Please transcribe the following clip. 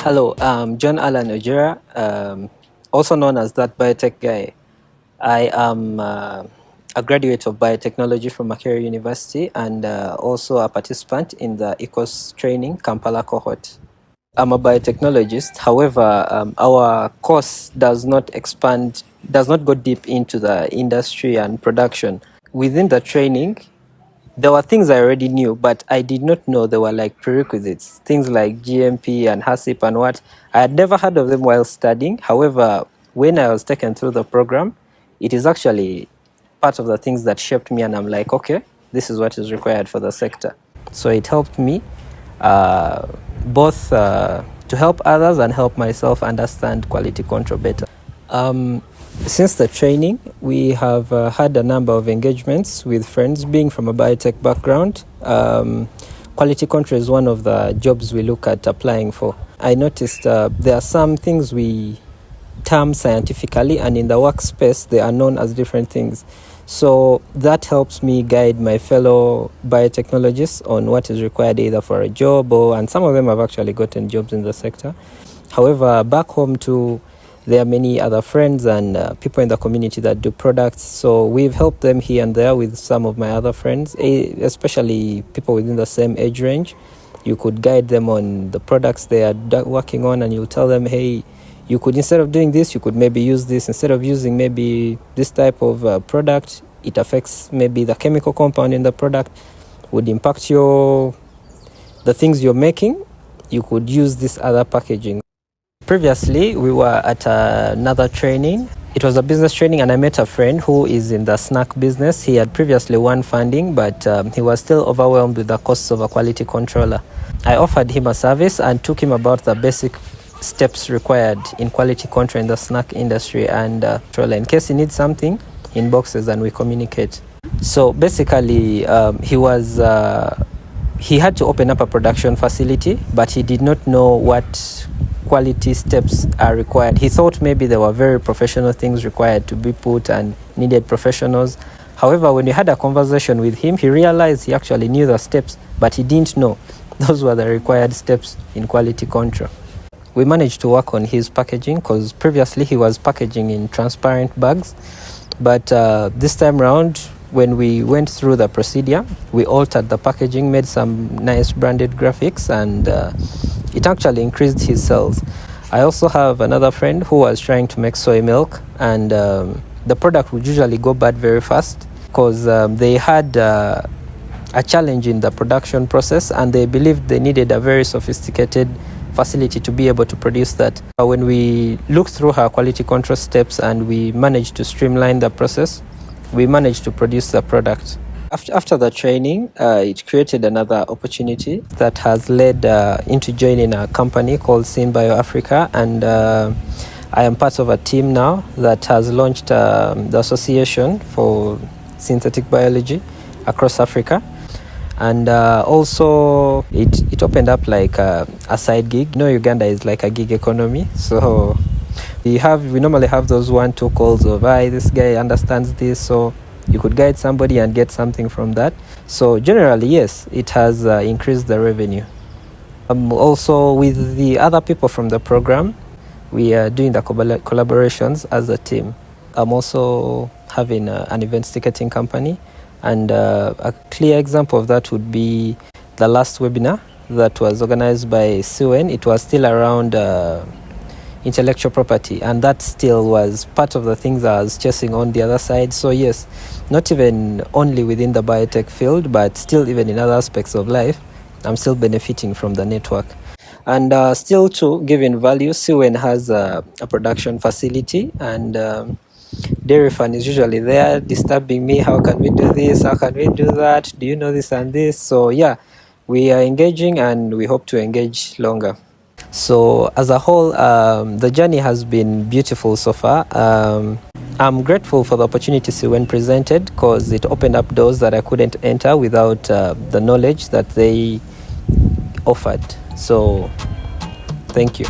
Hello, I'm John Allan Ojera, also known as That Biotech Guy. I am a graduate of biotechnology from Makerere University and also a participant in the EQCOs training Kampala cohort. I'm a biotechnologist. However, our course does not go deep into the industry and production. Within the training, there were things I already knew, but I did not know they were like prerequisites. Things like GMP and HACCP and what. I had never heard of them while studying. However, when I was taken through the program, it is actually part of the things that shaped me, and I'm like, okay, this is what is required for the sector. So it helped me both to help others and help myself understand quality control better. Since the training, we have had a number of engagements with friends. Being from a biotech background, quality control is one of the jobs we look at applying for. I noticed there are some things we term scientifically, and in the workspace, they are known as different things. So that helps me guide my fellow biotechnologists on what is required either for a job and some of them have actually gotten jobs in the sector. However, back home too, there are many other friends and people in the community that do products. So we've helped them here and there with some of my other friends, especially people within the same age range. You could guide them on the products they are working on, and you'll tell them, hey, you could, instead of doing this, you could maybe use this. Instead of using maybe this type of product, it affects maybe the chemical compound in the product, would impact the things you're making. You could use this other packaging. Previously, we were at another training. It was a business training, and I met a friend who is in the snack business. He had previously won funding, but he was still overwhelmed with the costs of a quality controller. I offered him a service and took him about the basic steps required in quality control in the snack industry, and in case he needs something, he inboxes and we communicate. So basically, he had to open up a production facility, but he did not know what quality steps are required. He thought maybe there were very professional things required to be put and needed professionals. However, when we had a conversation with him, he realized he actually knew the steps, but he didn't know those were the required steps in quality control. We managed to work on his packaging because previously he was packaging in transparent bags. But this time around, when we went through the procedure, we altered the packaging, made some nice branded graphics, and it actually increased his sales. I also have another friend who was trying to make soy milk, and the product would usually go bad very fast because they had a challenge in the production process, and they believed they needed a very sophisticated facility to be able to produce that. When we looked through her quality control steps and we managed to streamline the process, we managed to produce the product. After the training, it created another opportunity that has led into joining a company called Synthetic Biology Africa, and I am part of a team now that has launched the Association for Synthetic Biology across Africa. And also, it opened up like a side gig. Uganda is like a gig economy. So we normally have those 1-2 calls of, this guy understands this. So you could guide somebody and get something from that. So generally, yes, it has increased the revenue. Also, with the other people from the program, we are doing the collaborations as a team. I'm also having an events ticketing company. And a clear example of that would be the last webinar that was organized by CWEN. It was still around intellectual property, and that still was part of the things I was chasing on the other side. So yes, not even only within the biotech field, but still even in other aspects of life, I'm still benefiting from the network. And still to giving value, CWEN has a production facility, and Dairy Fund is usually there disturbing me. How can we do this? How can we do that? Do you know this and this? So yeah, we are engaging and we hope to engage longer. So as a whole, the journey has been beautiful so far. I'm grateful for the opportunity CWEN presented because it opened up doors that I couldn't enter without the knowledge that they offered. So thank you.